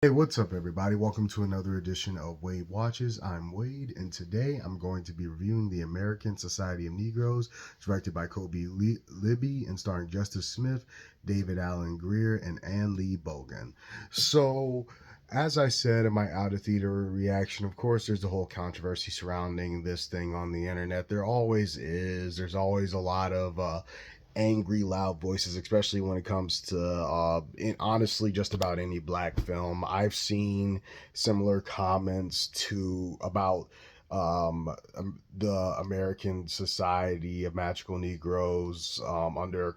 Hey, what's up, everybody? Welcome to another edition of Wade Watches. I'm Wade, and today I'm going to be reviewing The American Society of Negroes, directed by Libby and starring Justice Smith, David Allen Greer, and Ann Lee Bogan. So, as I said in my out of theater reaction, of course, there's the whole controversy surrounding this thing on the internet. There always is. There's always a lot of angry, loud voices, especially when it comes to, honestly, just about any black film. I've seen similar comments to about the American Society of Magical Negroes under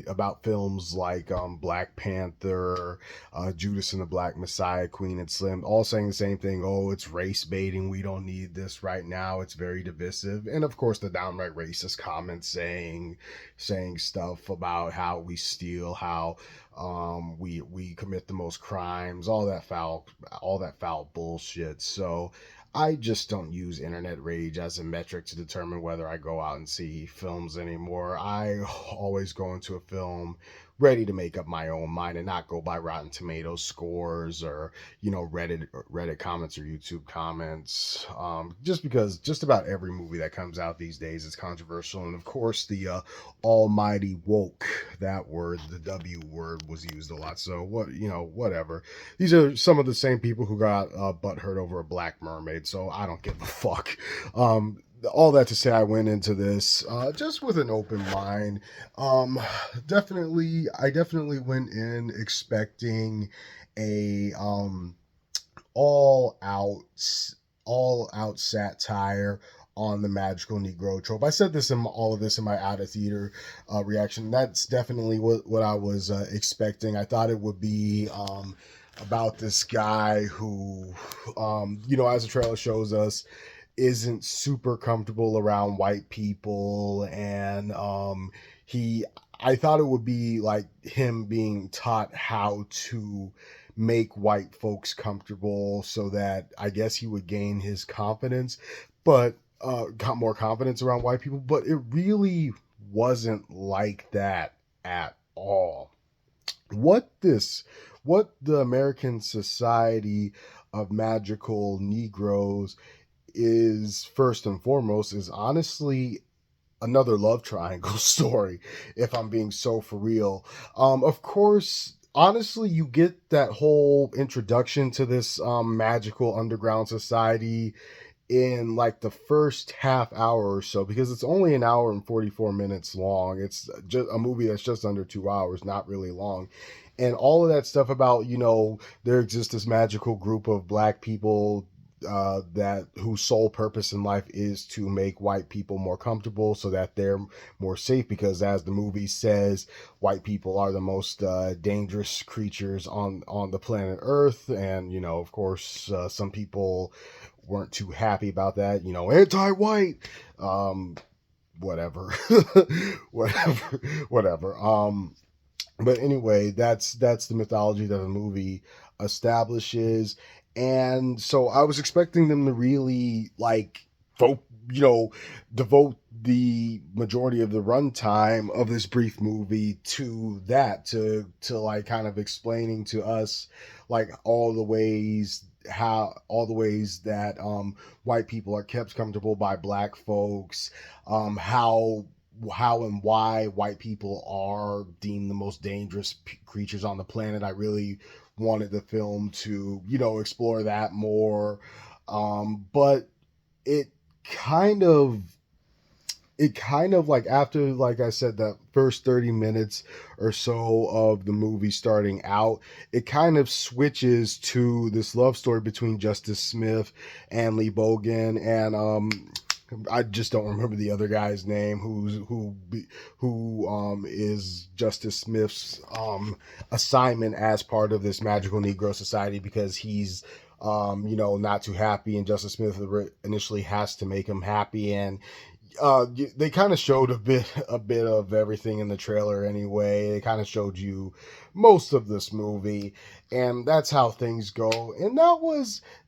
about films like Black Panther, Judas and the Black Messiah, Queen and Slim, all saying the same thing. Oh, it's race baiting. We don't need this right now. It's very divisive. And of course, the downright racist comments saying stuff about how we steal, how we commit the most crimes, all that foul bullshit. So I just don't use internet rage as a metric to determine whether I go out and see films anymore. I always go into a film ready to make up my own mind and not go by Rotten Tomatoes scores or Reddit comments or YouTube comments. Just because just about every movie that comes out these days is controversial, and of course the almighty woke, that word, the W word, was used a lot. So whatever. These are some of the same people who got butthurt over a black mermaid, so I don't give a fuck. All that to say, I went into this just with an open mind. Um, I definitely went in expecting a all out, all out satire on the magical Negro trope. I said this in all of this in my out of theater reaction. That's definitely what I was expecting. I thought it would be about this guy who, as the trailer shows us, isn't super comfortable around white people, and he I thought it would be like him being taught how to make white folks comfortable so that I guess he would gain his confidence, but got more confidence around white people. But it really wasn't like that at all. What the American Society of Magical Negroes is, first and foremost, is honestly another love triangle story, if I'm being so for real. Of course, honestly, you get that whole introduction to this magical underground society in like the first half hour or so, because it's only an hour and 44 minutes long. It's just a movie that's just under 2 hours, not really long. And all of that stuff about, there exists this magical group of black people that whose sole purpose in life is to make white people more comfortable so that they're more safe, because as the movie says, white people are the most dangerous creatures on the planet Earth. And of course, some people weren't too happy about that. Anti-white, whatever, whatever, whatever. But anyway, that's the mythology that the movie establishes. And so I was expecting them to really like vote, you know, devote the majority of the runtime of this brief movie to that, to like kind of explaining to us like all the ways that white people are kept comfortable by black folks, how and why white people are deemed the most dangerous creatures on the planet. I really wanted the film to, explore that more. But it kind of like, after, like I said, that first 30 minutes or so of the movie starting out, it kind of switches to this love story between Justice Smith and Lee Bogan, and I just don't remember the other guy's name, who is Justice Smith's assignment as part of this magical Negro society, because he's not too happy, and Justice Smith initially has to make him happy. And they kind of showed a bit of everything in the trailer anyway. They kind of showed you most of this movie, and that's how things go. And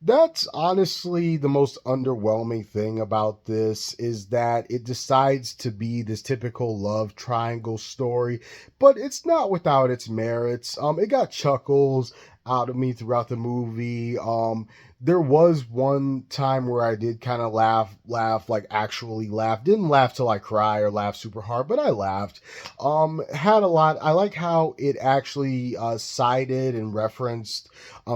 that's honestly the most underwhelming thing about this, is that it decides to be this typical love triangle story, but it's not without its merits. It got chuckles out of me throughout the movie. There was one time where I did kind of laugh, like actually laugh. Didn't laugh till I cry or laugh super hard, but I laughed. Had a lot. I like how it actually cited and referenced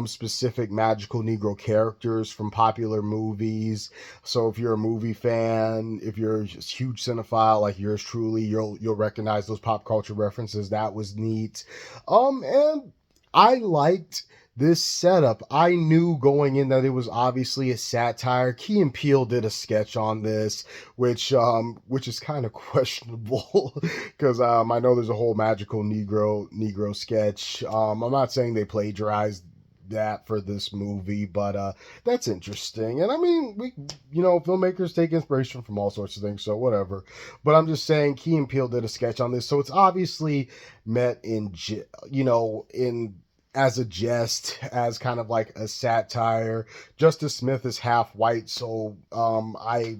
specific magical Negro characters from popular movies. So if you're a movie fan, if you're a huge cinephile like yours truly, you'll recognize those pop culture references. That was neat. And I liked this setup. I knew going in that it was obviously a satire. Key and Peele did a sketch on this, which is kind of questionable because I know there's a whole magical Negro sketch. I'm not saying they plagiarized that for this movie, but that's interesting. And I mean, we filmmakers take inspiration from all sorts of things, so whatever. But I'm just saying, Key and Peele did a sketch on this, so it's obviously met in as a jest, as kind of like a satire. Justice Smith is half white, so I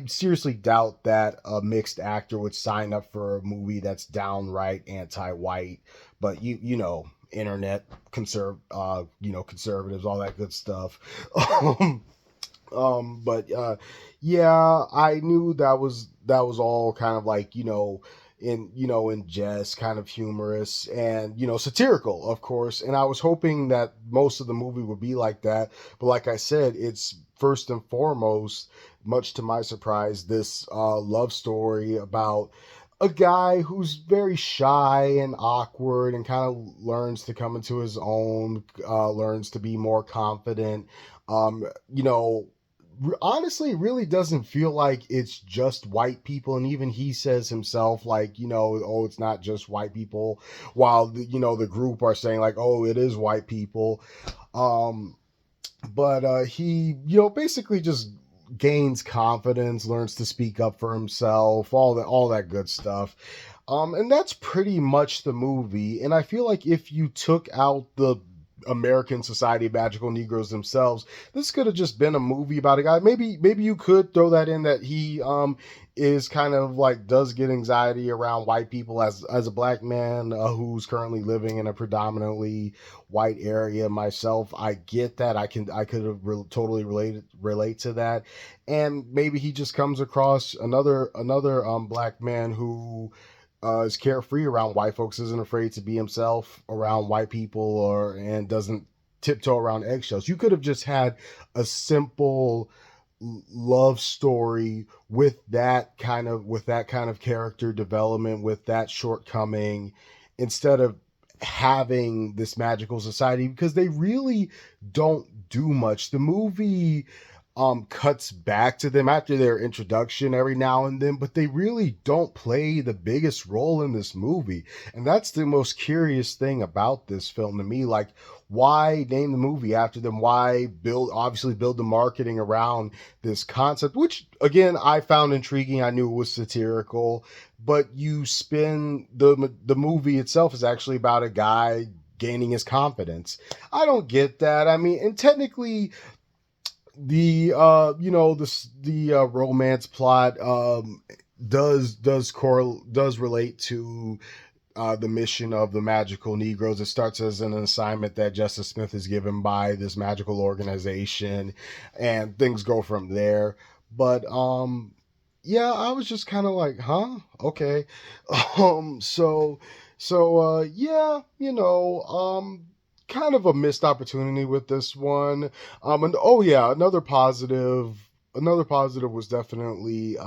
seriously doubt that a mixed actor would sign up for a movie that's downright anti-white. But internet conservatives, all that good stuff. But yeah, I knew that was all kind of like in jest, kind of humorous and satirical, of course. And I was hoping that most of the movie would be like that, but like I said, it's first and foremost, much to my surprise, this love story about a guy who's very shy and awkward and kind of learns to come into his own, learns to be more confident. Um, you know, Honestly, it really doesn't feel like it's just white people. And even he says himself, like, oh, it's not just white people, while the group are saying like, oh, it is white people. Um, but he basically just gains confidence, learns to speak up for himself, all that good stuff. And that's pretty much the movie. And I feel like if you took out the American Society of Magical Negroes themselves, this could have just been a movie about a guy. Maybe you could throw that in, that he is kind of like, does get anxiety around white people as a black man who's currently living in a predominantly white area myself. I get that. I could have totally relate to that. And maybe he just comes across another black man who is carefree around white folks, isn't afraid to be himself around white people, and doesn't tiptoe around eggshells. You could have just had a simple love story with that kind of character development, with that shortcoming, instead of having this magical society, because they really don't do much. The movie cuts back to them after their introduction every now and then, but they really don't play the biggest role in this movie. And that's the most curious thing about this film to me. Like, why name the movie after them? Why build the marketing around this concept, which again I found intriguing. I knew it was satirical, but you spin the movie itself is actually about a guy gaining his confidence. I don't get that. I mean, and technically the romance plot does relate to the mission of the magical Negroes. It starts as an assignment that Justice Smith is given by this magical organization, and things go from there. But yeah, I was just kind of like, huh, okay. Yeah, kind of a missed opportunity with this one. And oh yeah, another positive was definitely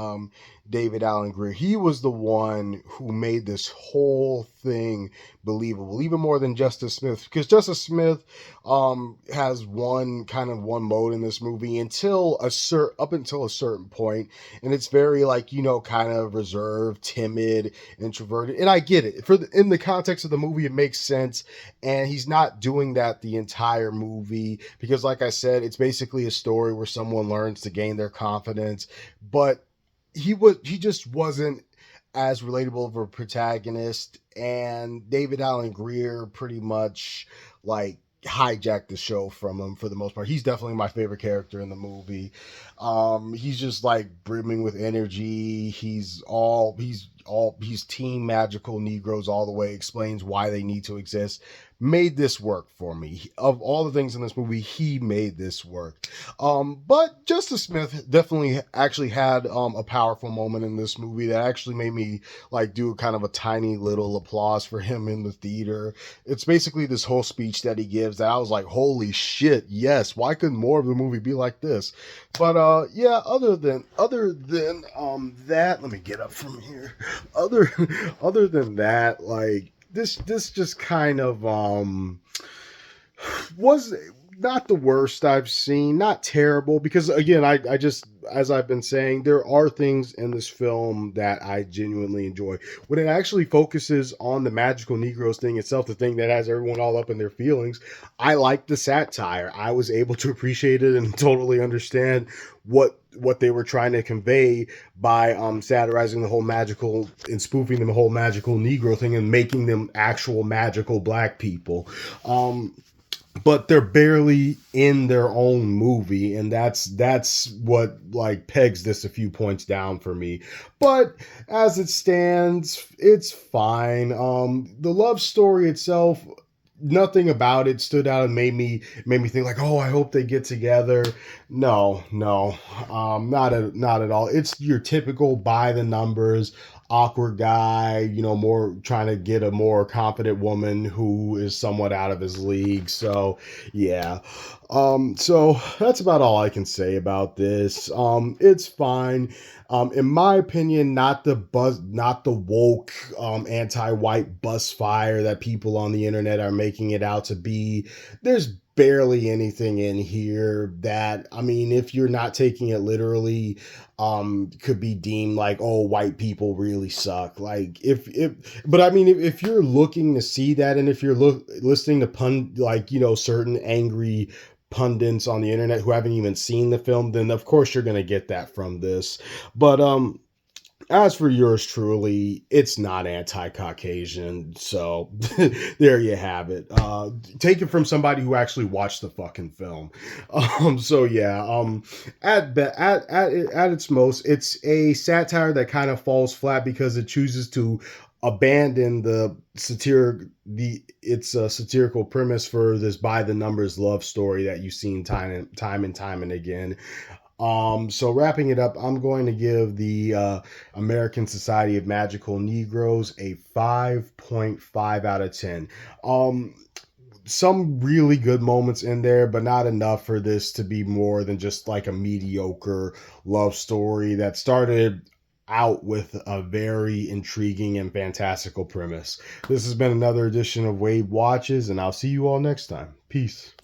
David Allen Greer. He was the one who made this whole thing believable, even more than Justice Smith, because Justice Smith has one mode in this movie up until a certain point, and it's very like kind of reserved, timid, introverted, and I get it. In the context of the movie, it makes sense, and he's not doing that the entire movie, because like I said, it's basically a story where someone learns to gain their confidence, but he just wasn't as relatable of a protagonist, and David Allen Greer pretty much like hijacked the show from him for the most part. He's definitely my favorite character in the movie. He's just like brimming with energy. He's team magical Negroes all the way, explains why they need to exist. Made this work for me. Of all the things in this movie, he made this work. But Justice Smith definitely actually had a powerful moment in this movie that actually made me like do kind of a tiny little applause for him in the theater. It's basically this whole speech that he gives that I was like, holy shit, yes, why couldn't more of the movie be like this? But yeah, other than that, let me get up from here. Other other than that, like this just kind of was not the worst I've seen, not terrible, because again, I just, as I've been saying, there are things in this film that I genuinely enjoy. When it actually focuses on the magical Negroes thing itself, the thing that has everyone all up in their feelings, I like the satire. I was able to appreciate it and totally understand what they were trying to convey by satirizing the whole magical and spoofing the whole magical Negro thing and making them actual magical black people. But they're barely in their own movie, and that's what like pegs this a few points down for me. But as it stands, it's fine. The love story itself, nothing about it stood out and made me think like, oh, I hope they get together. No, not at all. It's your typical by the numbers awkward guy, more trying to get a more confident woman who is somewhat out of his league. So yeah. So that's about all I can say about this. It's fine. In my opinion, not the woke, anti-white bus fire that people on the internet are making it out to be. There's barely anything in here that, I mean, if you're not taking it literally, could be deemed like, oh, white people really suck. Like but I mean, if you're looking to see that, and if you're listening to certain angry pundits on the internet who haven't even seen the film, then of course you're going to get that from this. But as for yours truly, it's not anti-Caucasian, so there you have it. Take it from somebody who actually watched the fucking film. So yeah, at its most, it's a satire that kind of falls flat because it chooses to abandon its satirical premise for this by the numbers love story that you've seen time and again. So wrapping it up, I'm going to give the American Society of Magical Negroes a 5.5 out of 10. Some really good moments in there, but not enough for this to be more than just like a mediocre love story that started out with a very intriguing and fantastical premise. This has been another edition of Wade Watches, and I'll see you all next time. Peace.